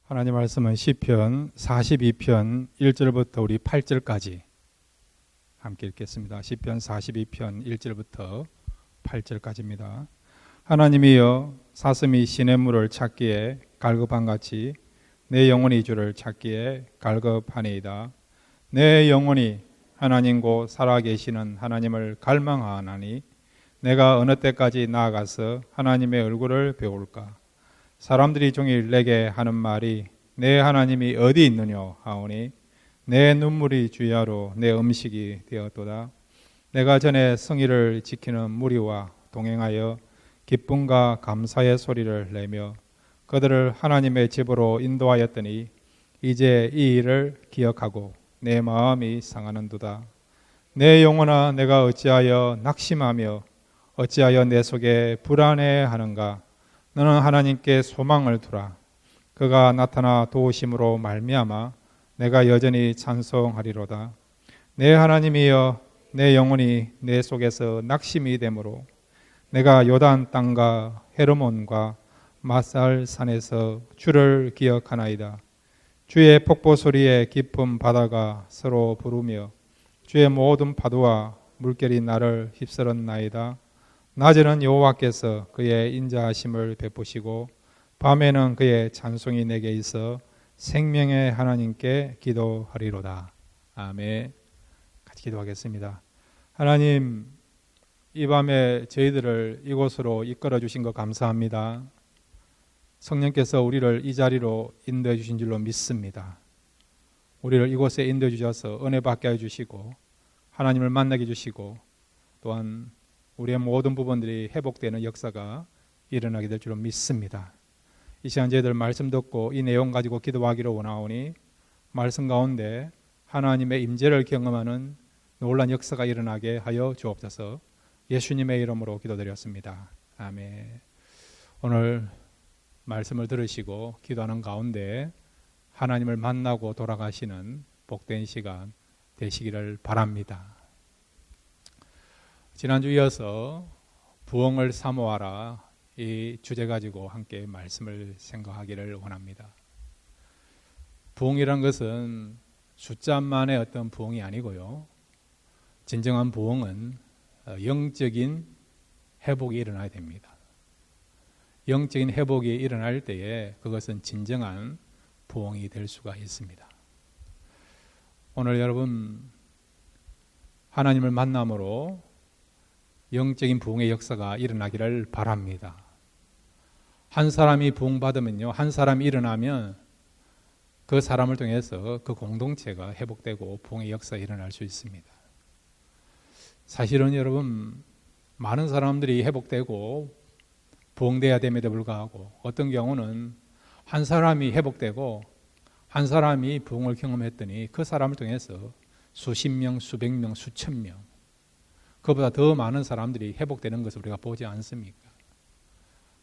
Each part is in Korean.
하나님 말씀은 시편 42편 1절부터 우리 8절까지 함께 읽겠습니다. 시편 42편 1절부터 8절까지입니다. 하나님이여, 사슴이 시냇물을 찾기에 갈급한같이 내 영혼이 주를 찾기에 갈급하니이다. 내 영혼이 하나님 곧 살아계시는 하나님을 갈망하나니 내가 어느 때까지 나아가서 하나님의 얼굴을 배울까? 사람들이 종일 내게 하는 말이 내 하나님이 어디 있느냐 하오니 내 눈물이 주야로 내 음식이 되었도다. 내가 전에 성의를 지키는 무리와 동행하여 기쁨과 감사의 소리를 내며 그들을 하나님의 집으로 인도하였더니 이제 이 일을 기억하고 내 마음이 상하는도다. 내 영혼아, 내가 어찌하여 낙심하며 어찌하여 내 속에 불안해하는가? 너는 하나님께 소망을 두라. 그가 나타나 도우심으로 말미암아 내가 여전히 찬송하리로다. 내 하나님이여, 내 영혼이 내 속에서 낙심이 되므로 내가 요단 땅과 헤르몬과 마살 산에서 주를 기억하나이다. 주의 폭포 소리에 깊은 바다가 서로 부르며 주의 모든 파도와 물결이 나를 휩쓸었나이다. 낮에는 여호와께서 그의 인자하심을 베푸시고 밤에는 그의 찬송이 내게 있어 생명의 하나님께 기도하리로다. 아멘. 같이 기도하겠습니다. 하나님, 이 밤에 저희들을 이곳으로 이끌어 주신 것 감사합니다. 성령께서 우리를 이 자리로 인도해 주신 줄로 믿습니다. 우리를 이곳에 인도해 주셔서 은혜 받게 해주시고 하나님을 만나게 해주시고 또한 우리의 모든 부분들이 회복되는 역사가 일어나게 될 줄로 믿습니다. 이 시간 저희들 말씀 듣고 이 내용 가지고 기도하기를 원하오니 말씀 가운데 하나님의 임재를 경험하는 놀라운 역사가 일어나게 하여 주옵소서. 예수님의 이름으로 기도드렸습니다. 아멘. 오늘 말씀을 들으시고 기도하는 가운데 하나님을 만나고 돌아가시는 복된 시간 되시기를 바랍니다. 지난주 이어서 부흥을 사모하라, 이 주제 가지고 함께 말씀을 생각하기를 원합니다. 부흥이란 것은 숫자만의 어떤 부흥이 아니고요, 진정한 부흥은 영적인 회복이 일어나야 됩니다. 영적인 회복이 일어날 때에 그것은 진정한 부흥이 될 수가 있습니다. 오늘 여러분, 하나님을 만남으로 영적인 부흥의 역사가 일어나기를 바랍니다. 한 사람이 부흥받으면요, 한 사람이 일어나면 그 사람을 통해서 그 공동체가 회복되고 부흥의 역사가 일어날 수 있습니다. 사실은 여러분, 많은 사람들이 회복되고 부흥돼야 됨에도 불구하고 어떤 경우는 한 사람이 회복되고 한 사람이 부흥을 경험했더니 그 사람을 통해서 수십 명, 수백 명, 수천 명, 그보다 더 많은 사람들이 회복되는 것을 우리가 보지 않습니까?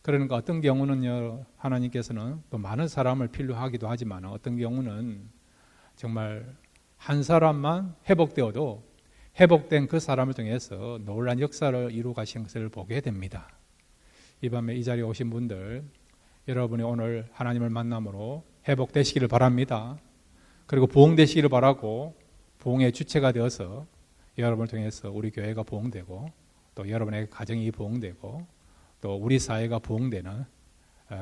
그러니까 어떤 경우는요, 하나님께서는 또 많은 사람을 필요하기도 하지만 어떤 경우는 정말 한 사람만 회복되어도 회복된 그 사람을 통해서 놀라운 역사를 이루 가신 것을 보게 됩니다. 이 밤에 이 자리에 오신 분들, 여러분이 오늘 하나님을 만남으로 회복되시기를 바랍니다. 그리고 부흥되시기를 바라고 부흥의 주체가 되어서 여러분을 통해서 우리 교회가 부흥되고 또 여러분의 가정이 부흥되고 또 우리 사회가 부흥되는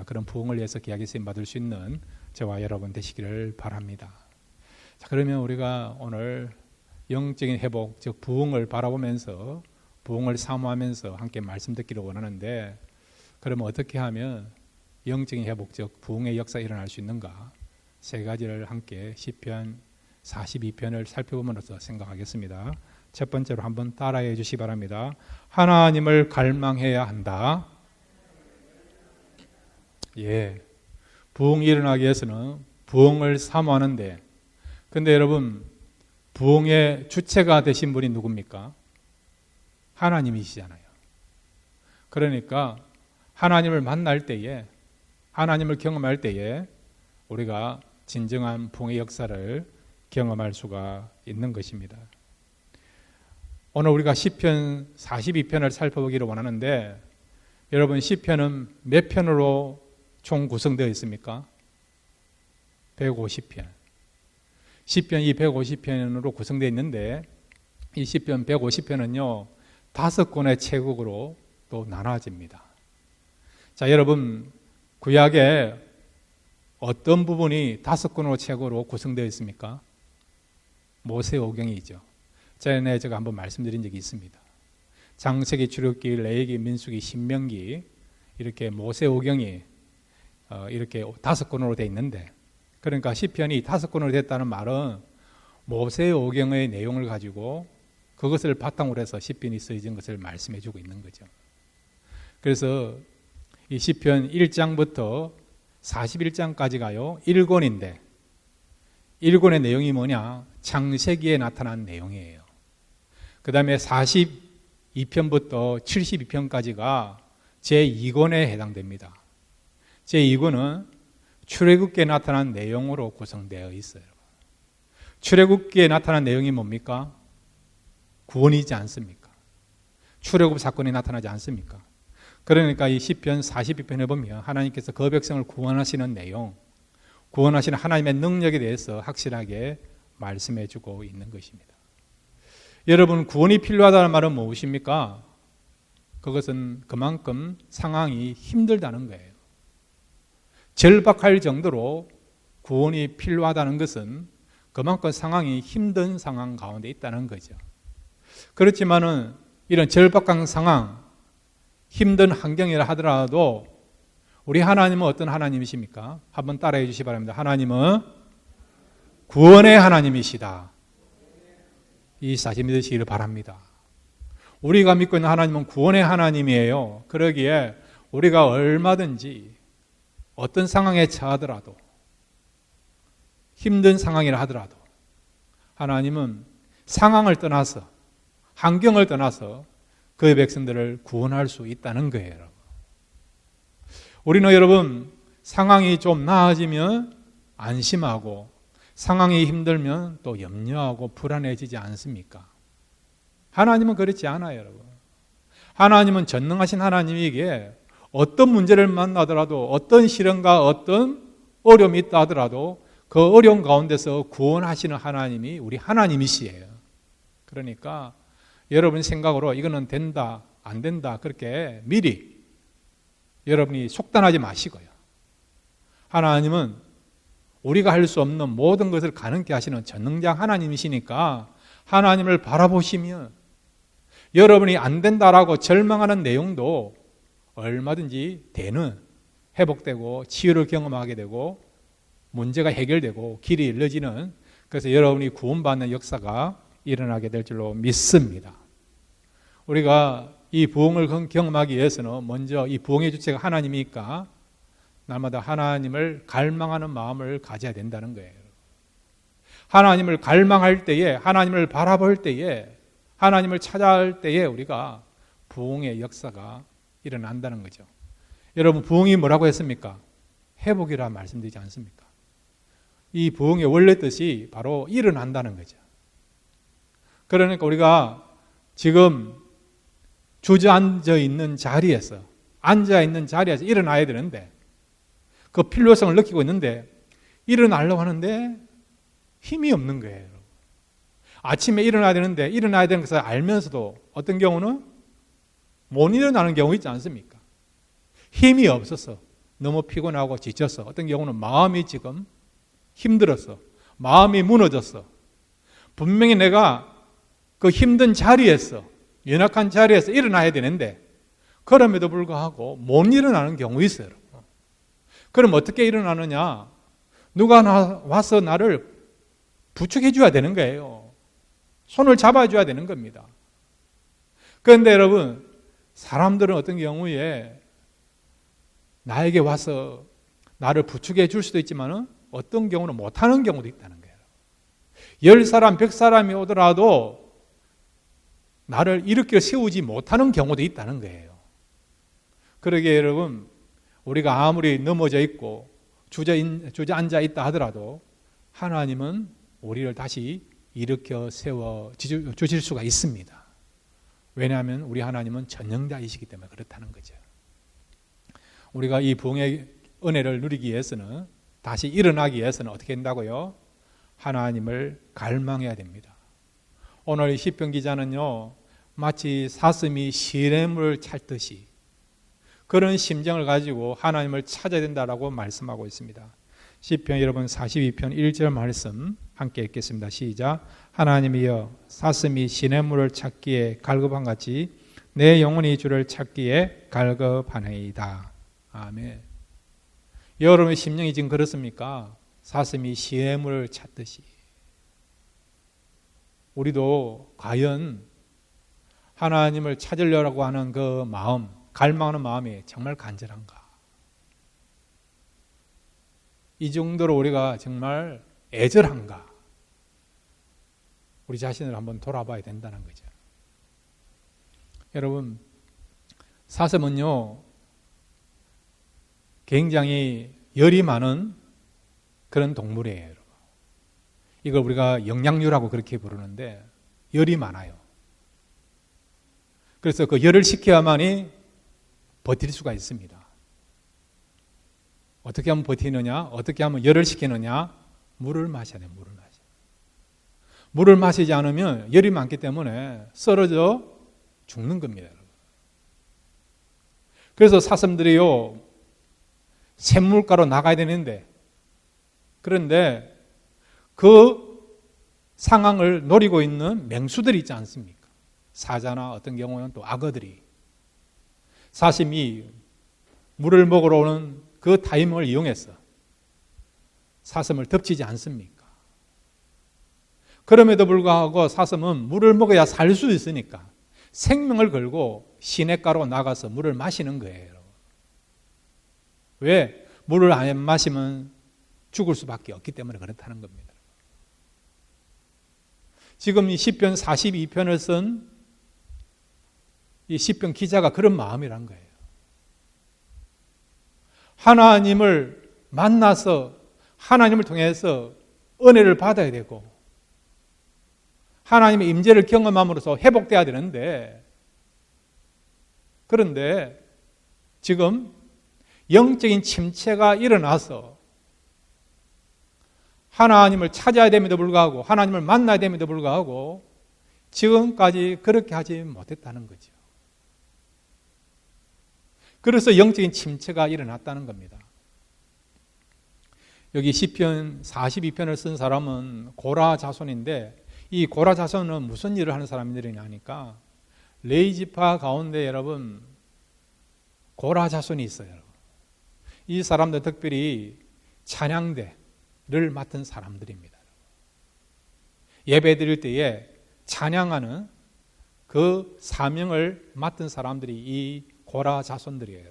그런 부흥을 위해서 귀하게 쓰임 받을 수 있는 저와 여러분 되시기를 바랍니다. 자, 그러면 우리가 오늘 영적인 회복, 즉 부흥을 바라보면서 부흥을 사모하면서 함께 말씀 듣기를 원하는데, 그러면 어떻게 하면 영적인 회복, 즉 부흥의 역사가 일어날 수 있는가? 세 가지를 함께 시편 42편을 살펴보면서 생각하겠습니다. 첫 번째로 한번 따라해 주시기 바랍니다. 하나님을 갈망해야 한다. 예, 부흥이 일어나기 위해서는 부흥을 사모하는데, 근데 여러분, 부흥의 주체가 되신 분이 누굽니까? 하나님이시잖아요. 그러니까 하나님을 만날 때에, 하나님을 경험할 때에 우리가 진정한 부흥의 역사를 경험할 수가 있는 것입니다. 오늘 우리가 시편 42편을 살펴보기를 원하는데, 여러분 시편은 몇 편으로 총 구성되어 있습니까? 150편. 시편 이 150편으로 구성되어 있는데 이 시편 150편은요 5권의 책으로 또 나눠집니다. 자, 여러분 구약에 어떤 부분이 5권의 책으로 구성되어 있습니까? 모세오경이죠. 전에 제가 한번 말씀드린 적이 있습니다. 장세기, 출애굽기, 레위기, 민수기, 신명기 이렇게 모세오경이 이렇게 5권으로 되어 있는데, 그러니까 시편이 5권으로 됐다는 말은 모세오경의 내용을 가지고 그것을 바탕으로 해서 시편이 쓰여진 것을 말씀해 주고 있는 거죠. 그래서 이 시편 1장부터 41장까지가요 1권인데 1권의 내용이 뭐냐? 창세기에 나타난 내용이에요. 그 다음에 42편부터 72편까지가 제2권에 해당됩니다. 제2권은 출애굽기에 나타난 내용으로 구성되어 있어요. 출애굽기에 나타난 내용이 뭡니까? 구원이지 않습니까? 출애굽 사건이 나타나지 않습니까? 그러니까 이 시편 42편에 보면 하나님께서 그 백성을 구원하시는 내용, 구원하시는 하나님의 능력에 대해서 확실하게 말씀해 주고 있는 것입니다. 여러분, 구원이 필요하다는 말은 무엇입니까? 그것은 그만큼 상황이 힘들다는 거예요. 절박할 정도로 구원이 필요하다는 것은 그만큼 상황이 힘든 상황 가운데 있다는 거죠. 그렇지만은 이런 절박한 상황, 힘든 환경이라 하더라도 우리 하나님은 어떤 하나님이십니까? 한번 따라해 주시기 바랍니다. 하나님은 구원의 하나님이시다. 이 사실 믿으시기를 바랍니다. 우리가 믿고 있는 하나님은 구원의 하나님이에요. 그러기에 우리가 얼마든지 어떤 상황에 처하더라도, 힘든 상황이라 하더라도 하나님은 상황을 떠나서, 환경을 떠나서 그의 백성들을 구원할 수 있다는 거예요. 우리는 여러분 상황이 좀 나아지면 안심하고 상황이 힘들면 또 염려하고 불안해지지 않습니까? 하나님은 그렇지 않아요, 여러분. 하나님은 전능하신 하나님이기에 어떤 문제를 만나더라도, 어떤 시련과 어떤 어려움이 있다 하더라도 그 어려움 가운데서 구원하시는 하나님이 우리 하나님이시에요. 그러니까 여러분 생각으로 이거는 된다, 안 된다 그렇게 미리 여러분이 속단하지 마시고요. 하나님은 우리가 할 수 없는 모든 것을 가능케 하시는 전능자 하나님이시니까 하나님을 바라보시면 여러분이 안 된다라고 절망하는 내용도 얼마든지 되는, 회복되고 치유를 경험하게 되고 문제가 해결되고 길이 열려지는, 그래서 여러분이 구원받는 역사가 일어나게 될 줄로 믿습니다. 우리가 이 부흥을 경험하기 위해서는 먼저 이 부흥의 주체가 하나님이니까 날마다 하나님을 갈망하는 마음을 가져야 된다는 거예요. 하나님을 갈망할 때에, 하나님을 바라볼 때에, 하나님을 찾아할 때에 우리가 부흥의 역사가 일어난다는 거죠. 여러분, 부흥이 뭐라고 했습니까? 회복이라 말씀드리지 않습니까? 이 부흥의 원래 뜻이 바로 일어난다는 거죠. 그러니까 우리가 지금 주저앉아 있는 자리에서, 앉아 있는 자리에서 일어나야 되는데, 그 필요성을 느끼고 있는데 일어나려고 하는데 힘이 없는 거예요. 아침에 일어나야 되는데 일어나야 되는 것을 알면서도 어떤 경우는 못 일어나는 경우 있지 않습니까? 힘이 없어서, 너무 피곤하고 지쳐서, 어떤 경우는 마음이 지금 힘들어서, 마음이 무너졌어. 분명히 내가 그 힘든 자리에서, 연약한 자리에서 일어나야 되는데 그럼에도 불구하고 못 일어나는 경우 있어요. 그럼 어떻게 일어나느냐? 누가 와서 나를 부축해 줘야 되는 거예요. 손을 잡아줘야 되는 겁니다. 그런데 여러분, 사람들은 어떤 경우에 나에게 와서 나를 부축해 줄 수도 있지만 어떤 경우는 못하는 경우도 있다는 거예요. 10사람, 100사람이 오더라도 나를 일으켜 세우지 못하는 경우도 있다는 거예요. 그러기에 여러분, 우리가 아무리 넘어져 있고 주저앉아 있다 하더라도 하나님은 우리를 다시 일으켜 세워 주실 수가 있습니다. 왜냐하면 우리 하나님은 전능자이시기 때문에 그렇다는 거죠. 우리가 이 부흥의 은혜를 누리기 위해서는 다시 일어나기 위해서는 어떻게 된다고요? 하나님을 갈망해야 됩니다. 오늘 시편 기자는요, 마치 사슴이 시냇물을 찾듯이 그런 심정을 가지고 하나님을 찾아야 된다라고 말씀하고 있습니다. 시편 여러분 42편 1절 말씀 함께 읽겠습니다. 시작. 하나님이여 사슴이 시냇물을 찾기에 갈급한 같이 내 영혼이 주를 찾기에 갈급하나이다. 아멘. 여러분의 심령이 지금 그렇습니까? 사슴이 시냇물을 찾듯이. 우리도 과연 하나님을 찾으려고 하는 그 마음, 갈망하는 마음이 정말 간절한가? 이 정도로 우리가 정말 애절한가? 우리 자신을 한번 돌아봐야 된다는 거죠. 여러분, 사슴은요, 굉장히 열이 많은 그런 동물이에요. 이걸 우리가 영양류라고 그렇게 부르는데 열이 많아요. 그래서 그 열을 식혀야만이 버틸 수가 있습니다. 어떻게 하면 버티느냐? 어떻게 하면 열을 식히느냐? 물을 마셔야 돼요. 물을 마셔. 물을 마시지 않으면 열이 많기 때문에 쓰러져 죽는 겁니다. 그래서 사슴들이요, 샘물가로 나가야 되는데, 그런데 그 상황을 노리고 있는 맹수들이 있지 않습니까? 사자나 어떤 경우는 또 악어들이 사슴이 물을 먹으러 오는 그 타이밍을 이용해서 사슴을 덮치지 않습니까? 그럼에도 불구하고 사슴은 물을 먹어야 살 수 있으니까 생명을 걸고 시냇가로 나가서 물을 마시는 거예요. 왜? 물을 안 마시면 죽을 수밖에 없기 때문에 그렇다는 겁니다. 지금 이 시편 42편을 쓴 이 시편 기자가 그런 마음이란 거예요. 하나님을 만나서 하나님을 통해서 은혜를 받아야 되고 하나님의 임재를 경험함으로써 회복돼야 되는데, 그런데 지금 영적인 침체가 일어나서 하나님을 찾아야 됨에도 불구하고 하나님을 만나야 됨에도 불구하고 지금까지 그렇게 하지 못했다는 거죠. 그래서 영적인 침체가 일어났다는 겁니다. 여기 시편 42편을 쓴 사람은 고라 자손인데, 이 고라 자손은 무슨 일을 하는 사람들이냐 하니까 레위지파 가운데 여러분 고라 자손이 있어요. 이 사람들 특별히 찬양대를 맡은 사람들입니다. 예배 드릴 때에 찬양하는 그 사명을 맡은 사람들이 이 고라 자손들이에요.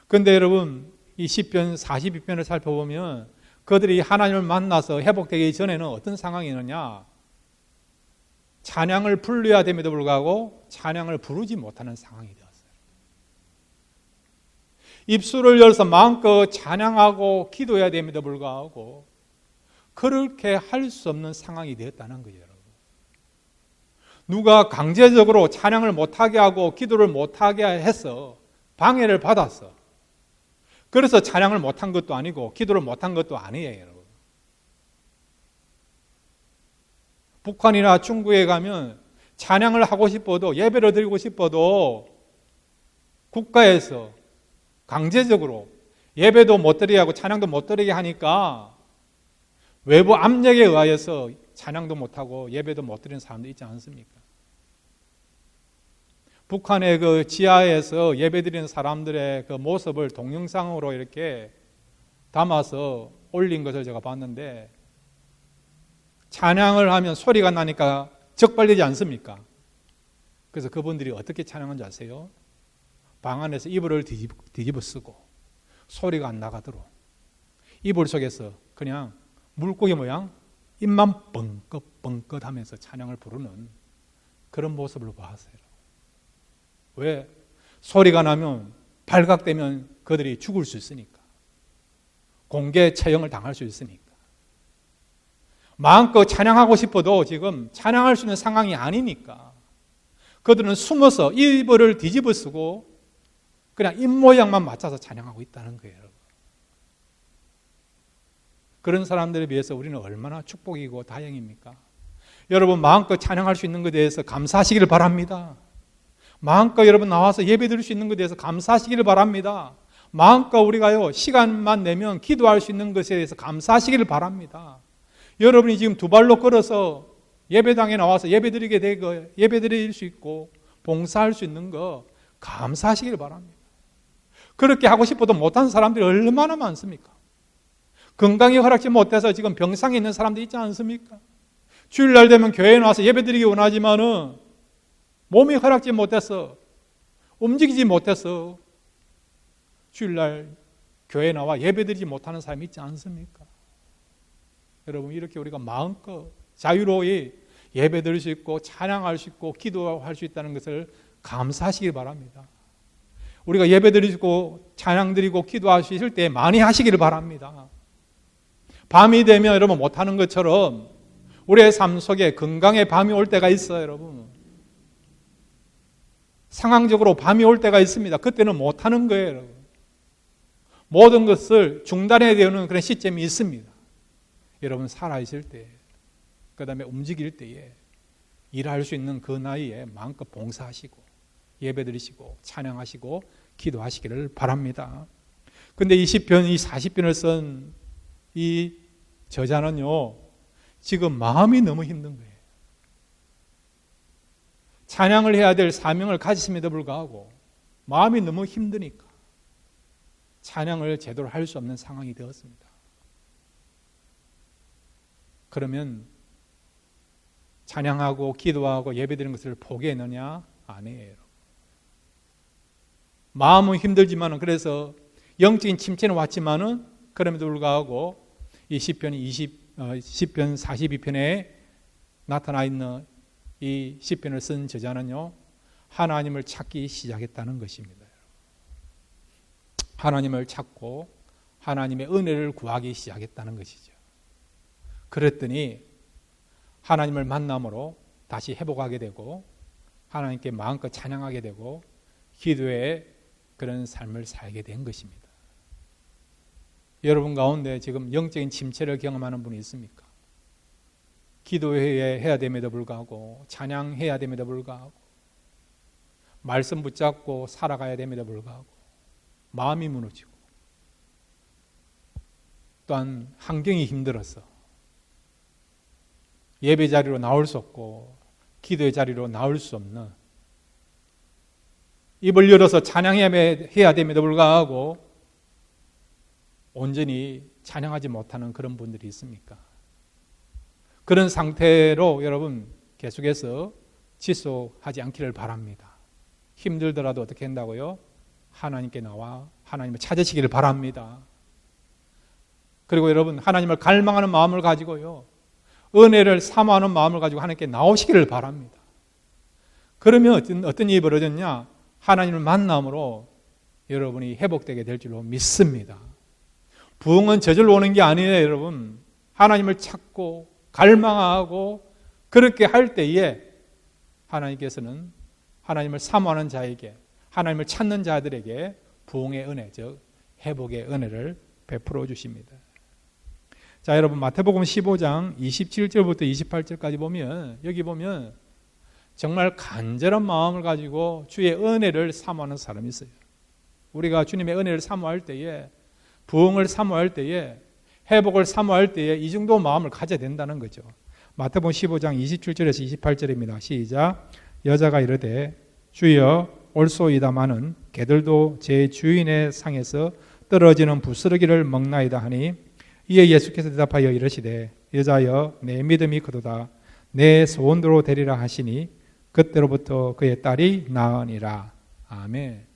그런데 여러분 이 시편 42편을 살펴보면 그들이 하나님을 만나서 회복되기 전에는 어떤 상황이느냐, 찬양을 불러야 됨에도 불구하고 찬양을 부르지 못하는 상황이 되었어요. 입술을 열어서 마음껏 찬양하고 기도해야 됨에도 불구하고 그렇게 할 수 없는 상황이 되었다는 거예요. 누가 강제적으로 찬양을 못하게 하고 기도를 못하게 해서 방해를 받았어. 그래서 찬양을 못한 것도 아니고 기도를 못한 것도 아니에요. 여러분. 북한이나 중국에 가면 찬양을 하고 싶어도, 예배를 드리고 싶어도 국가에서 강제적으로 예배도 못 드리게 하고 찬양도 못 드리게 하니까 외부 압력에 의하여서 찬양도 못하고 예배도 못 드리는 사람도 있지 않습니까? 북한의 그 지하에서 예배드리는 사람들의 그 모습을 동영상으로 이렇게 담아서 올린 것을 제가 봤는데, 찬양을 하면 소리가 나니까 적발되지 않습니까? 그래서 그분들이 어떻게 찬양하는지 아세요? 방 안에서 이불을 뒤집어 쓰고 소리가 안 나가도록 이불 속에서 그냥 물고기 모양 입만 뻥긋뻥긋 하면서 찬양을 부르는 그런 모습을 봤어요. 왜? 소리가 나면 발각되면 그들이 죽을 수 있으니까, 공개 처형을 당할 수 있으니까. 마음껏 찬양하고 싶어도 지금 찬양할 수 있는 상황이 아니니까 그들은 숨어서 이불을 뒤집어 쓰고 그냥 입모양만 맞춰서 찬양하고 있다는 거예요. 그런 사람들에 비해서 우리는 얼마나 축복이고 다행입니까? 여러분 마음껏 찬양할 수 있는 것에 대해서 감사하시기를 바랍니다. 마음껏 여러분 나와서 예배 드릴 수 있는 것에 대해서 감사하시기를 바랍니다. 마음껏 우리가요 시간만 내면 기도할 수 있는 것에 대해서 감사하시기를 바랍니다. 여러분이 지금 두 발로 걸어서 예배당에 나와서 예배드리게 되고 예배드릴 수 있고 봉사할 수 있는 거 감사하시기를 바랍니다. 그렇게 하고 싶어도 못하는 사람들이 얼마나 많습니까? 건강이 허락지 못해서 지금 병상에 있는 사람들 있지 않습니까? 주일날 되면 교회에 나와서 예배드리기 원하지만은 몸이 허락지 못해서 움직이지 못해서 주일날 교회에 나와 예배드리지 못하는 사람이 있지 않습니까? 여러분 이렇게 우리가 마음껏 자유로이 예배드릴 수 있고 찬양할 수 있고 기도할 수 있다는 것을 감사하시길 바랍니다. 우리가 예배드리고 찬양드리고 기도할 수 있을 때 많이 하시기를 바랍니다. 밤이 되면 여러분 못하는 것처럼 우리의 삶 속에 건강의 밤이 올 때가 있어요. 여러분 상황적으로 밤이 올 때가 있습니다. 그때는 못하는 거예요. 여러분. 모든 것을 중단해야 되는 그런 시점이 있습니다. 여러분 살아있을 때 그 다음에 움직일 때에 일할 수 있는 그 나이에 마음껏 봉사하시고 예배드리시고 찬양하시고 기도하시기를 바랍니다. 근데 이 시편, 이 40편을 쓴 이 저자는요 지금 마음이 너무 힘든 거예요. 찬양을 해야 될 사명을 가지심에도 불구하고 마음이 너무 힘드니까 찬양을 제대로 할 수 없는 상황이 되었습니다. 그러면 찬양하고 기도하고 예배드리는 것을 포기했느냐? 아니에요. 마음은 힘들지만은 그래서 영적인 침체는 왔지만은 그럼에도 불구하고 이 시편 42편에 나타나 있는 이 시편을 쓴 저자는요 하나님을 찾기 시작했다는 것입니다. 하나님을 찾고 하나님의 은혜를 구하기 시작했다는 것이죠. 그랬더니 하나님을 만남으로 다시 회복하게 되고 하나님께 마음껏 찬양하게 되고 기도의 그런 삶을 살게 된 것입니다. 여러분 가운데 지금 영적인 침체를 경험하는 분이 있습니까? 기도해야 됨에도 불구하고 찬양해야 됨에도 불구하고 말씀 붙잡고 살아가야 됨에도 불구하고 마음이 무너지고 또한 환경이 힘들어서 예배 자리로 나올 수 없고 기도의 자리로 나올 수 없는 입을 열어서 찬양해야 됨에도 불구하고 온전히 찬양하지 못하는 그런 분들이 있습니까? 그런 상태로 여러분 계속해서 지속하지 않기를 바랍니다. 힘들더라도 어떻게 한다고요? 하나님께 나와 하나님을 찾으시기를 바랍니다. 그리고 여러분 하나님을 갈망하는 마음을 가지고요 은혜를 사모하는 마음을 가지고 하나님께 나오시기를 바랍니다. 그러면 어떤 일이 벌어졌냐? 하나님을 만남으로 여러분이 회복되게 될 줄로 믿습니다. 부흥은 저절로 오는 게 아니에요. 여러분 하나님을 찾고 갈망하고 그렇게 할 때에 하나님께서는 하나님을 사모하는 자에게 하나님을 찾는 자들에게 부흥의 은혜, 즉 회복의 은혜를 베풀어 주십니다. 자, 여러분 마태복음 15장 27절부터 28절까지 보면 여기 보면 정말 간절한 마음을 가지고 주의 은혜를 사모하는 사람이 있어요. 우리가 주님의 은혜를 사모할 때에 부흥을 사모할 때에 회복을 사모할 때에 이 정도 마음을 가져야 된다는 거죠. 마태복음 15장 27절에서 28절입니다. 시작. 여자가 이르되 주여 올소이다마는 개들도 제 주인의 상에서 떨어지는 부스러기를 먹나이다 하니 이에 예수께서 대답하여 이르시되 여자여 내 믿음이 크도다 내 소원대로 되리라 하시니 그때로부터 그의 딸이 나으니라. 아멘.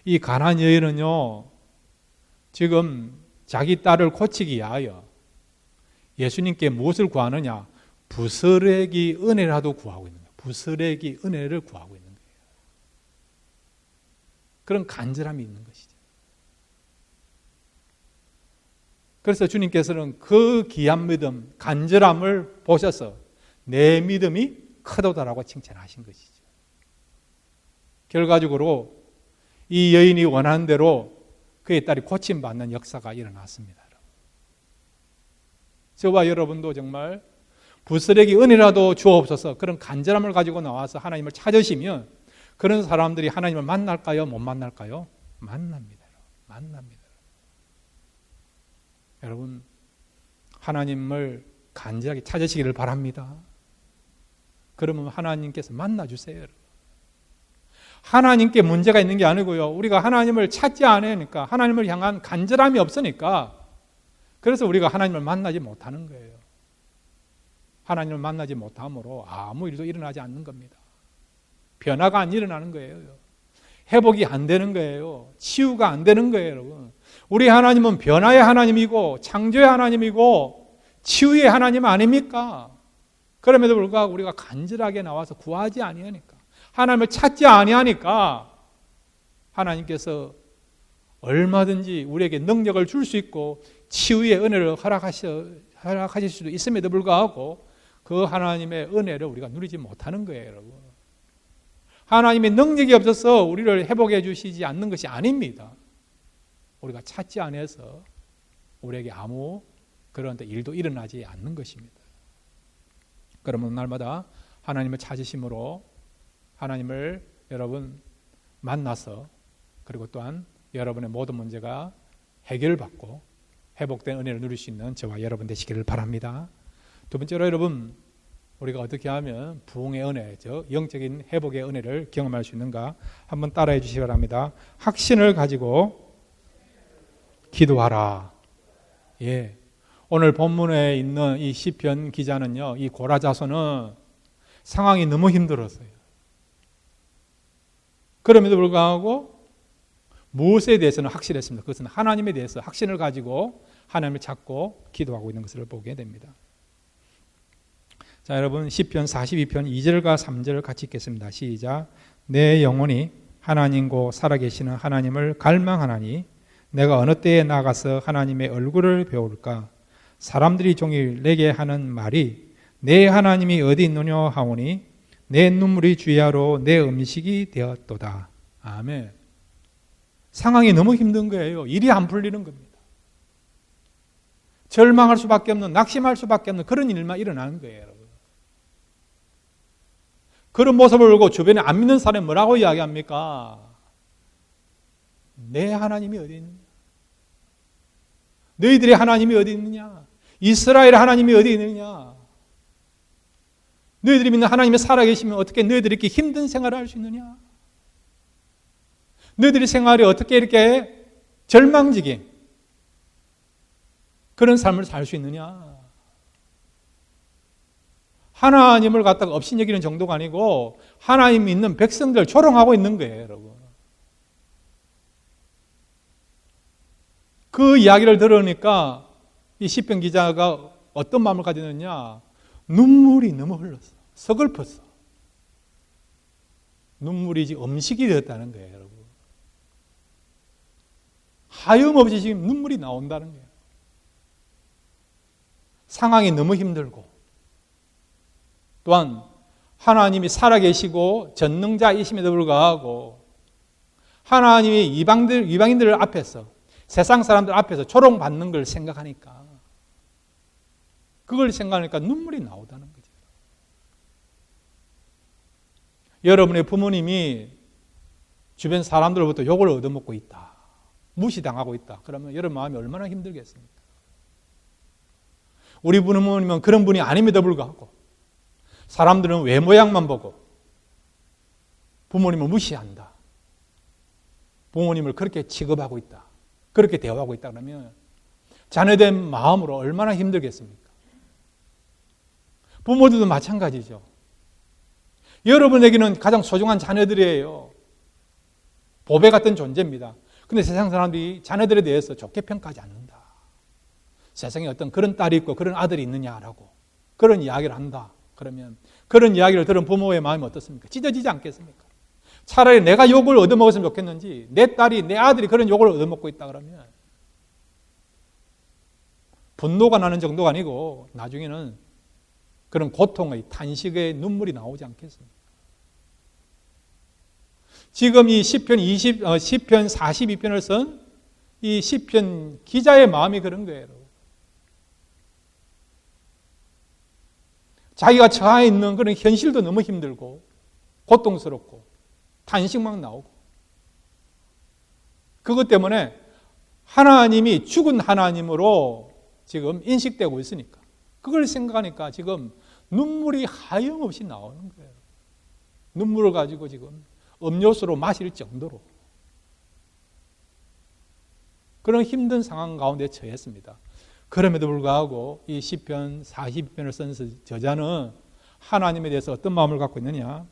이 가나안 여인은요 지금 자기 딸을 고치기 위하여 예수님께 무엇을 구하느냐? 부스러기 은혜라도 구하고 있는 거예요. 부스러기 은혜를 구하고 있는 거예요. 그런 간절함이 있는 것이죠. 그래서 주님께서는 그 귀한 믿음, 간절함을 보셔서 내 믿음이 크도다라고 칭찬하신 것이죠. 결과적으로 이 여인이 원하는 대로 그의 딸이 고침받는 역사가 일어났습니다. 저와 여러분도 정말 부스레기 은혜라도 주옵소서 그런 간절함을 가지고 나와서 하나님을 찾으시면 그런 사람들이 하나님을 만날까요? 못 만날까요? 만납니다. 만납니다. 여러분 하나님을 간절하게 찾으시기를 바랍니다. 그러면 하나님께서 만나주세요. 하나님께 문제가 있는 게 아니고요. 우리가 하나님을 찾지 않으니까 하나님을 향한 간절함이 없으니까 그래서 우리가 하나님을 만나지 못하는 거예요. 하나님을 만나지 못함으로 아무 일도 일어나지 않는 겁니다. 변화가 안 일어나는 거예요. 회복이 안 되는 거예요. 치유가 안 되는 거예요, 여러분. 우리 하나님은 변화의 하나님이고 창조의 하나님이고 치유의 하나님 아닙니까? 그럼에도 불구하고 우리가 간절하게 나와서 구하지 아니하니까 하나님을 찾지 아니하니까 하나님께서 얼마든지 우리에게 능력을 줄 수 있고 치유의 은혜를 허락하실 수도 있음에도 불구하고 그 하나님의 은혜를 우리가 누리지 못하는 거예요, 여러분. 하나님의 능력이 없어서 우리를 회복해 주시지 않는 것이 아닙니다. 우리가 찾지 않아서 우리에게 아무 그런 일도 일어나지 않는 것입니다. 그러면 날마다 하나님을 찾으심으로 하나님을 여러분 만나서 그리고 또한 여러분의 모든 문제가 해결받고 회복된 은혜를 누릴 수 있는 저와 여러분 되시기를 바랍니다. 두 번째로 여러분 우리가 어떻게 하면 부흥의 은혜, 즉 영적인 회복의 은혜를 경험할 수 있는가 한번 따라해 주시기 바랍니다. 확신을 가지고 기도하라. 예. 오늘 본문에 있는 이 시편 기자는요, 이 고라자손은 상황이 너무 힘들었어요. 그럼에도 불구하고 무엇에 대해서는 확실했습니다. 그것은 하나님에 대해서 확신을 가지고 하나님을 찾고 기도하고 있는 것을 보게 됩니다. 자, 여러분 시편 42편 2절과 3절을 같이 읽겠습니다. 시작. 내 영혼이 하나님고 살아계시는 하나님을 갈망하나니 내가 어느 때에 나가서 하나님의 얼굴을 배울까? 사람들이 종일 내게 하는 말이 내 하나님이 어디 있느냐 하오니 내 눈물이 주야로 내 음식이 되었도다. 아멘. 상황이 너무 힘든 거예요. 일이 안 풀리는 겁니다. 절망할 수밖에 없는, 낙심할 수밖에 없는 그런 일만 일어나는 거예요, 여러분. 그런 모습을 보고 주변에 안 믿는 사람이 뭐라고 이야기합니까? 내 하나님이 어디 있느냐? 너희들의 하나님이 어디 있느냐? 이스라엘의 하나님이 어디 있느냐? 너희들이 믿는 하나님이 살아계시면 어떻게 너희들이 이렇게 힘든 생활을 할 수 있느냐? 너희들의 생활이 어떻게 이렇게 절망적인 그런 삶을 살 수 있느냐? 하나님을 갖다가 업신여기는 정도가 아니고 하나님 믿는 백성들 조롱하고 있는 거예요, 여러분. 그 이야기를 들으니까 이 시편 기자가 어떤 마음을 가졌느냐? 눈물이 너무 흘렀어. 서글펐어. 눈물이 지금 음식이 되었다는 거예요, 여러분. 하염없이 지금 눈물이 나온다는 거예요. 상황이 너무 힘들고 또한 하나님이 살아계시고 전능자이심에도 불구하고 하나님이 이방인들 앞에서 세상 사람들 앞에서 조롱받는 걸 생각하니까 그걸 생각하니까 눈물이 나오다는 거죠. 여러분의 부모님이 주변 사람들로부터 욕을 얻어먹고 있다. 무시당하고 있다. 그러면 여러분 마음이 얼마나 힘들겠습니까? 우리 부모님은 그런 분이 아님에도 불구하고 사람들은 외모양만 보고 부모님을 무시한다. 부모님을 그렇게 취급하고 있다. 그렇게 대화하고 있다 그러면 자녀된 마음으로 얼마나 힘들겠습니까? 부모들도 마찬가지죠. 여러분에게는 가장 소중한 자녀들이에요. 보배 같은 존재입니다. 근데 세상 사람들이 자녀들에 대해서 좋게 평가하지 않는다. 세상에 어떤 그런 딸이 있고 그런 아들이 있느냐라고 그런 이야기를 한다. 그러면 그런 이야기를 들은 부모의 마음이 어떻습니까? 찢어지지 않겠습니까? 차라리 내가 욕을 얻어먹었으면 좋겠는지 내 딸이 내 아들이 그런 욕을 얻어먹고 있다 그러면 분노가 나는 정도가 아니고 나중에는 그런 고통의 탄식의 눈물이 나오지 않겠습니까? 지금 이 시편 42편을 쓴 이 시편 기자의 마음이 그런 거예요. 자기가 처해 있는 그런 현실도 너무 힘들고 고통스럽고 탄식만 나오고, 그것 때문에 하나님이 죽은 하나님으로 지금 인식되고 있으니까, 그걸 생각하니까 지금 눈물이 하염없이 나오는 거예요. 눈물을 가지고 지금 음료수로 마실 정도로 그런 힘든 상황 가운데 처했습니다. 그럼에도 불구하고 이 시편 42편을 쓴 저자는 하나님에 대해서 어떤 마음을 갖고 있느냐,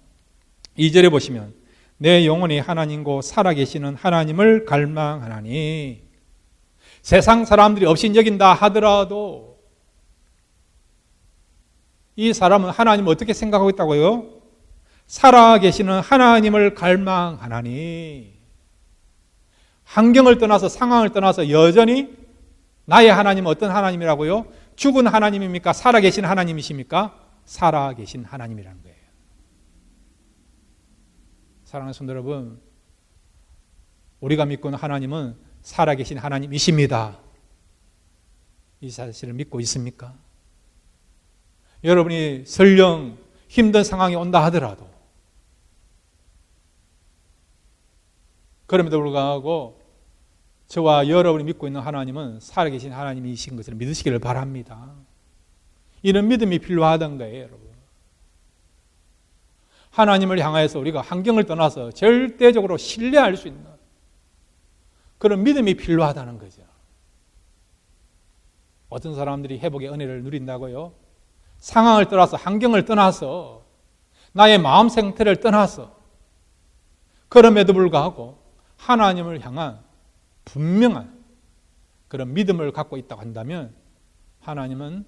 2절에 보시면 내 영혼이 하나님고 살아계시는 하나님을 갈망하나니, 세상 사람들이 없인 여긴다 하더라도 이 사람은 하나님을 어떻게 생각하고 있다고요? 살아계시는 하나님을 갈망하나니, 환경을 떠나서 상황을 떠나서 여전히 나의 하나님은 어떤 하나님이라고요? 죽은 하나님입니까? 살아계신 하나님이십니까? 살아계신 하나님이라는 거예요. 사랑하는 성도 여러분, 우리가 믿고 있는 하나님은 살아계신 하나님이십니다. 이 사실을 믿고 있습니까? 여러분이 설령 힘든 상황이 온다 하더라도, 그럼에도 불구하고 저와 여러분이 믿고 있는 하나님은 살아계신 하나님이신 것을 믿으시기를 바랍니다. 이런 믿음이 필요하던 거예요, 여러분. 하나님을 향해서 우리가 환경을 떠나서 절대적으로 신뢰할 수 있는 그런 믿음이 필요하다는 거죠. 어떤 사람들이 회복의 은혜를 누린다고요? 상황을 떠나서, 환경을 떠나서, 나의 마음 상태를 떠나서, 그럼에도 불구하고 하나님을 향한 분명한 그런 믿음을 갖고 있다고 한다면, 하나님은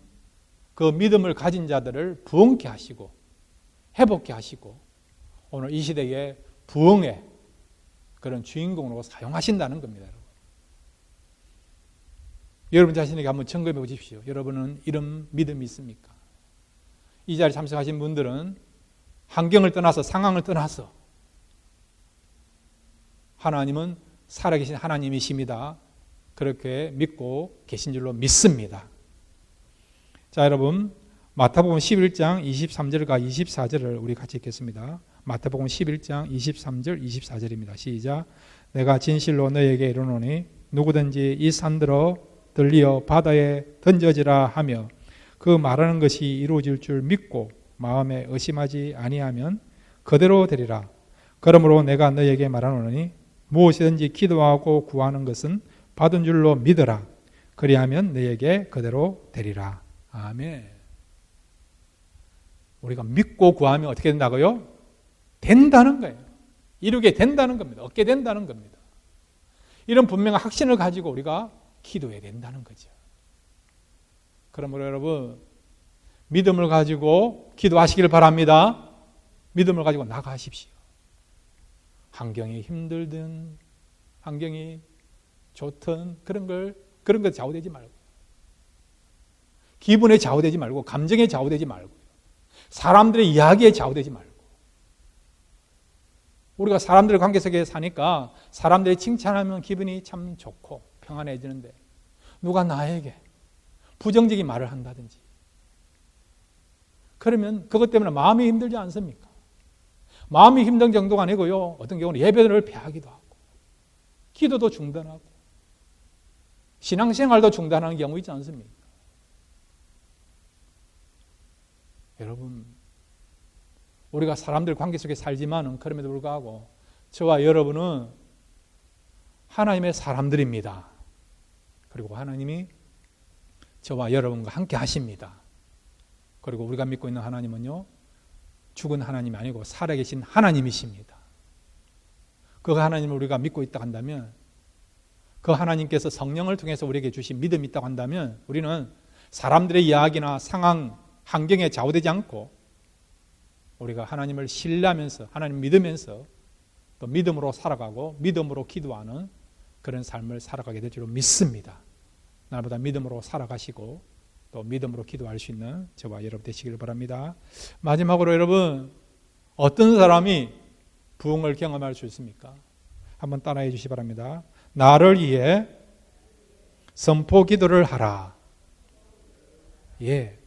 그 믿음을 가진 자들을 부흥케 하시고 회복케 하시고 오늘 이 시대의 부흥의 그런 주인공으로 사용하신다는 겁니다. 여러분 자신에게 한번 점검해 보십시오. 여러분은 이런 믿음이 있습니까? 이 자리에 참석하신 분들은 환경을 떠나서, 상황을 떠나서 하나님은 살아계신 하나님이십니다. 그렇게 믿고 계신 줄로 믿습니다. 자, 여러분, 마태복음 11장 23절과 24절을 우리 같이 읽겠습니다. 마태복음 11장 23절 24절입니다. 시작. 내가 진실로 너에게 이르노니 누구든지 이 산들어 들리어 바다에 던져지라 하며 그 말하는 것이 이루어질 줄 믿고 마음에 의심하지 아니하면 그대로 되리라. 그러므로 내가 너에게 말하노니 무엇이든지 기도하고 구하는 것은 받은 줄로 믿어라. 그리하면 너에게 그대로 되리라. 아멘. 우리가 믿고 구하면 어떻게 된다고요? 된다는 거예요. 이루게 된다는 겁니다. 얻게 된다는 겁니다. 이런 분명한 확신을 가지고 우리가 기도해야 된다는 거죠. 그러므로 여러분, 믿음을 가지고 기도하시길 바랍니다. 믿음을 가지고 나가십시오. 환경이 힘들든 환경이 좋든 그런 것 좌우되지 말고, 기분에 좌우되지 말고, 감정에 좌우되지 말고, 사람들의 이야기에 좌우되지 말고. 우리가 사람들의 관계 속에 사니까 사람들이 칭찬하면 기분이 참 좋고 평안해지는데, 누가 나에게 부정적인 말을 한다든지 그러면 그것 때문에 마음이 힘들지 않습니까? 마음이 힘든 정도가 아니고요, 어떤 경우는 예배를 패하기도 하고 기도도 중단하고 신앙생활도 중단하는 경우 있지 않습니까? 여러분, 우리가 사람들 관계 속에 살지만은 그럼에도 불구하고 저와 여러분은 하나님의 사람들입니다. 그리고 하나님이 저와 여러분과 함께 하십니다. 그리고 우리가 믿고 있는 하나님은요, 죽은 하나님이 아니고 살아계신 하나님이십니다. 그 하나님을 우리가 믿고 있다고 한다면, 그 하나님께서 성령을 통해서 우리에게 주신 믿음이 있다고 한다면, 우리는 사람들의 이야기나 상황, 환경에 좌우되지 않고 우리가 하나님을 신뢰하면서, 하나님 믿으면서 또 믿음으로 살아가고 믿음으로 기도하는 그런 삶을 살아가게 될 줄로 믿습니다. 날보다 믿음으로 살아가시고 또 믿음으로 기도할 수 있는 저와 여러분 되시길 바랍니다. 마지막으로 여러분, 어떤 사람이 부흥을 경험할 수 있습니까? 한번 따라해 주시기 바랍니다. 나를 위해 선포 기도를 하라. 예,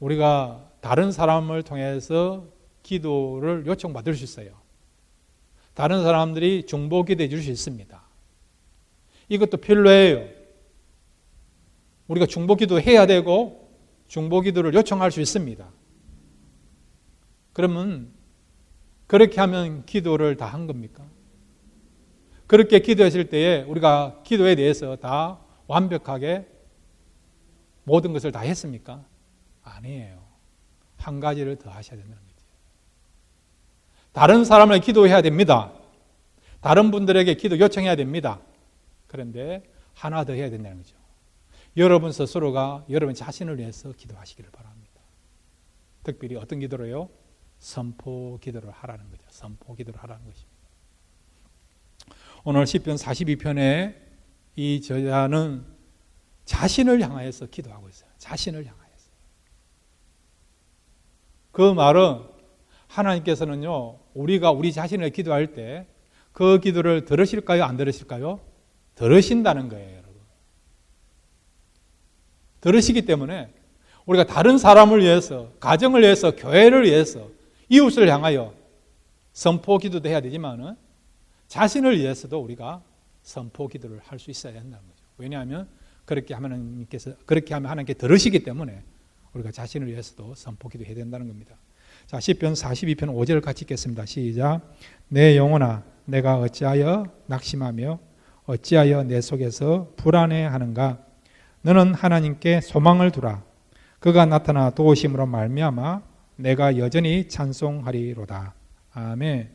우리가 다른 사람을 통해서 기도를 요청받을 수 있어요. 다른 사람들이 중보 기도해 줄 수 있습니다. 이것도 필요해요. 우리가 중보 기도 해야 되고 중보 기도를 요청할 수 있습니다. 그러면 그렇게 하면 기도를 다 한 겁니까? 그렇게 기도했을 때에 우리가 기도에 대해서 다 완벽하게 모든 것을 다 했습니까? 아니에요. 한 가지를 더 하셔야 된다는 거죠. 다른 사람을 기도해야 됩니다. 다른 분들에게 기도 요청해야 됩니다. 그런데 하나 더 해야 된다는 거죠. 여러분 스스로가 여러분 자신을 위해서 기도하시기를 바랍니다. 특별히 어떤 기도로요? 선포 기도를 하라는 거죠. 선포 기도를 하라는 것입니다. 오늘 시편 42편에 이 저자는 자신을 향하여서 기도하고 있어요. 자신을 향하여서. 그 말은 하나님께서는요, 우리가 우리 자신을 기도할 때 그 기도를 들으실까요? 안 들으실까요? 들으신다는 거예요, 여러분. 들으시기 때문에 우리가 다른 사람을 위해서, 가정을 위해서, 교회를 위해서, 이웃을 향하여 선포 기도도 해야 되지만은 자신을 위해서도 우리가 선포 기도를 할 수 있어야 된다는 거죠. 왜냐하면 그렇게 하면 하나님께 들으시기 때문에 우리가 자신을 위해서도 선포 기도해야 된다는 겁니다. 자, 시편 42편 5절을 같이 읽겠습니다. 시작. 내 영혼아, 내가 어찌하여 낙심하며 어찌하여 내 속에서 불안해하는가? 너는 하나님께 소망을 두라. 그가 나타나 도우심으로 말미암아 내가 여전히 찬송하리로다. 아멘.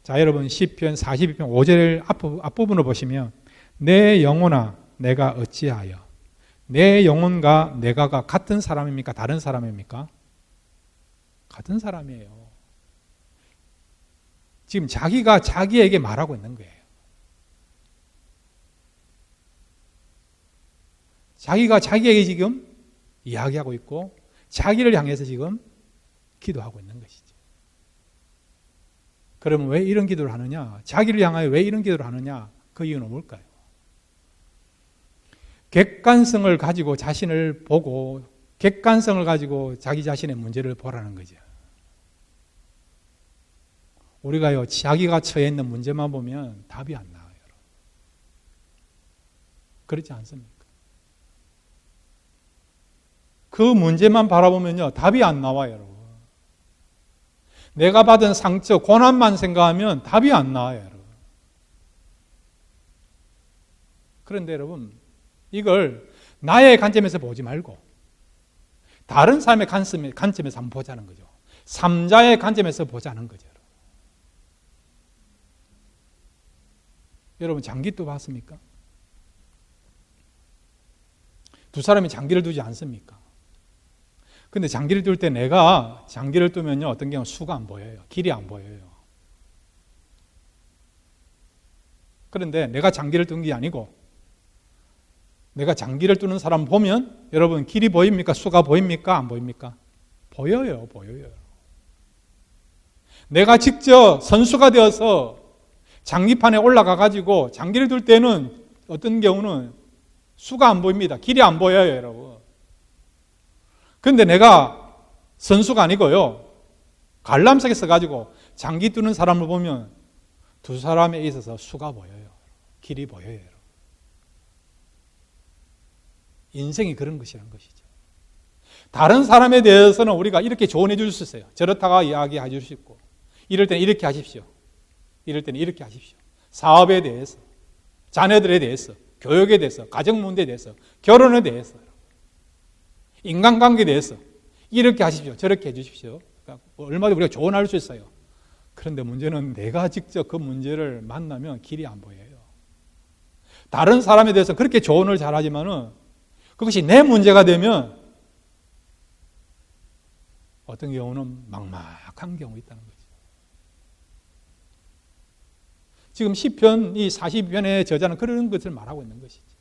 자, 여러분 시편 42편 5절 앞부분을 보시면 내 영혼아 내가 어찌하여, 내 영혼과 내가가 같은 사람입니까? 다른 사람입니까? 같은 사람이에요. 지금 자기가 자기에게 말하고 있는 거예요. 자기가 자기에게 지금 이야기하고 있고 자기를 향해서 지금 기도하고 있는 것이죠. 그러면 왜 이런 기도를 하느냐? 자기를 향하여 왜 이런 기도를 하느냐? 그 이유는 뭘까요? 객관성을 가지고 자신을 보고 객관성을 가지고 자기 자신의 문제를 보라는 거죠. 우리가요, 자기가 처해 있는 문제만 보면 답이 안 나와요. 그렇지 않습니까? 그 문제만 바라보면요, 답이 안 나와요, 여러분. 내가 받은 상처, 고난만 생각하면 답이 안 나와요, 여러분. 그런데 여러분, 이걸 나의 관점에서 보지 말고 다른 사람의 관점에서 한번 보자는 거죠. 삼자의 관점에서 보자는 거죠. 여러분, 장기도 봤습니까? 두 사람이 장기를 두지 않습니까? 근데 장기를 둘 때 내가 장기를 두면요, 어떤 경우는 수가 안 보여요. 길이 안 보여요. 그런데 내가 장기를 둔 게 아니고 내가 장기를 두는 사람 보면 여러분 길이 보입니까? 수가 보입니까? 안 보입니까? 보여요. 내가 직접 선수가 되어서 장기판에 올라가 가지고 장기를 둘 때는 어떤 경우는 수가 안 보입니다. 길이 안 보여요, 여러분. 그런데 내가 선수가 아니고요, 관람석에 서가지고 장기 두는 사람을 보면 두 사람에 있어서 수가 보여요. 길이 보여요. 인생이 그런 것이란 것이죠. 다른 사람에 대해서는 우리가 이렇게 조언해 줄 수 있어요. 저렇다가 이야기해 줄 수 있고, 이럴 때는 이렇게 하십시오. 이럴 때는 이렇게 하십시오. 사업에 대해서, 자녀들에 대해서, 교육에 대해서, 가정 문제에 대해서, 결혼에 대해서, 인간관계에 대해서 이렇게 하십시오. 저렇게 해 주십시오. 그러니까 얼마든지 우리가 조언할 수 있어요. 그런데 문제는 내가 직접 그 문제를 만나면 길이 안 보여요. 다른 사람에 대해서 그렇게 조언을 잘하지만은 그것이 내 문제가 되면 어떤 경우는 막막한 경우 있다는 거죠. 지금 시편 이 42편의 저자는 그런 것을 말하고 있는 것이죠.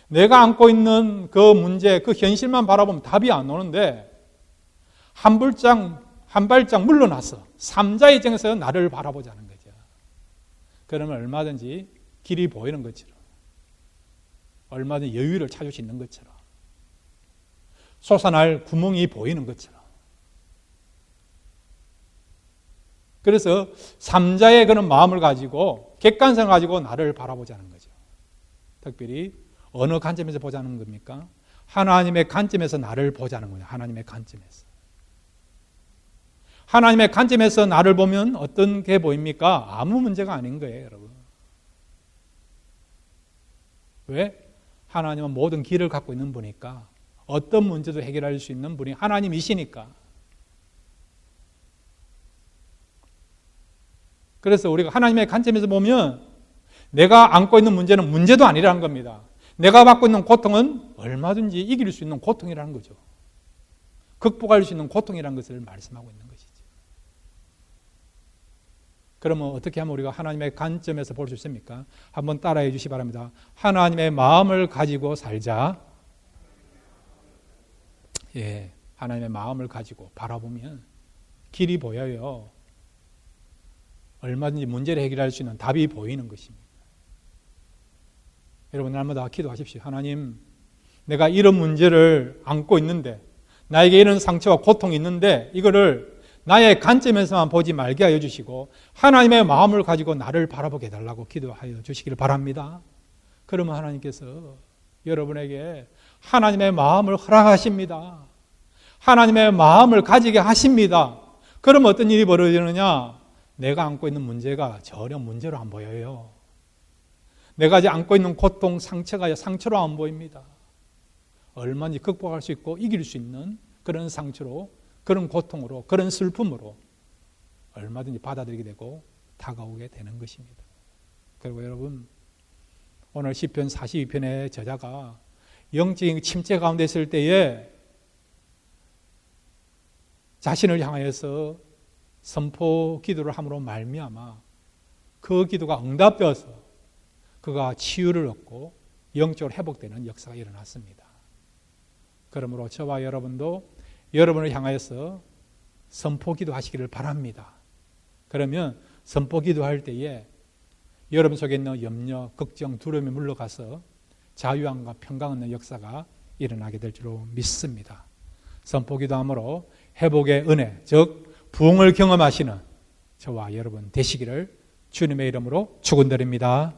내가 안고 있는 그 문제, 그 현실만 바라보면 답이 안 오는데 한 발짝 물러나서 삼자의 입장에서 나를 바라보자는 거죠. 그러면 얼마든지 길이 보이는 것처럼, 얼마든지 여유를 찾을 수 있는 것처럼 솟아날 구멍이 보이는 것처럼. 그래서 삼자의 그런 마음을 가지고 객관성을 가지고 나를 바라보자는 거죠. 특별히 어느 관점에서 보자는 겁니까? 하나님의 관점에서 나를 보자는 거예요. 하나님의 관점에서. 하나님의 관점에서 나를 보면 어떤 게 보입니까? 아무 문제가 아닌 거예요, 여러분. 왜? 하나님은 모든 길을 갖고 있는 분이니까, 어떤 문제도 해결할 수 있는 분이 하나님이시니까. 그래서 우리가 하나님의 관점에서 보면 내가 안고 있는 문제는 문제도 아니라는 겁니다. 내가 받고 있는 고통은 얼마든지 이길 수 있는 고통이라는 거죠. 극복할 수 있는 고통이라는 것을 말씀하고 있는 것이죠. 그러면 어떻게 하면 우리가 하나님의 관점에서 볼 수 있습니까? 한번 따라해 주시기 바랍니다. 하나님의 마음을 가지고 살자. 예, 하나님의 마음을 가지고 바라보면 길이 보여요. 얼마든지 문제를 해결할 수 있는 답이 보이는 것입니다. 여러분, 날마다 기도하십시오. 하나님, 내가 이런 문제를 안고 있는데, 나에게 이런 상처와 고통이 있는데 이거를 나의 관점에서만 보지 말게 하여 주시고 하나님의 마음을 가지고 나를 바라보게 해달라고 기도하여 주시기를 바랍니다. 그러면 하나님께서 여러분에게 하나님의 마음을 허락하십니다. 하나님의 마음을 가지게 하십니다. 그럼 어떤 일이 벌어지느냐? 내가 안고 있는 문제가 전혀 문제로 안 보여요. 내가 이제 안고 있는 고통, 상처가 상처로 안 보입니다. 얼마든지 극복할 수 있고 이길 수 있는 그런 상처로, 그런 고통으로, 그런 슬픔으로 얼마든지 받아들이게 되고 다가오게 되는 것입니다. 그리고 여러분, 오늘 시편 42편의 저자가 영적인 침체 가운데 있을 때에 자신을 향하여서 선포 기도를 함으로 말미암아 그 기도가 응답되어서 그가 치유를 얻고 영적으로 회복되는 역사가 일어났습니다. 그러므로 저와 여러분도 여러분을 향하여서 선포 기도하시기를 바랍니다. 그러면 선포 기도할 때에 여러분 속에 있는 염려, 걱정, 두려움이 물러가서 자유함과 평강 얻는 역사가 일어나게 될 줄로 믿습니다. 선포 기도함으로 회복의 은혜, 즉 부흥을 경험하시는 저와 여러분 되시기를 주님의 이름으로 축원드립니다.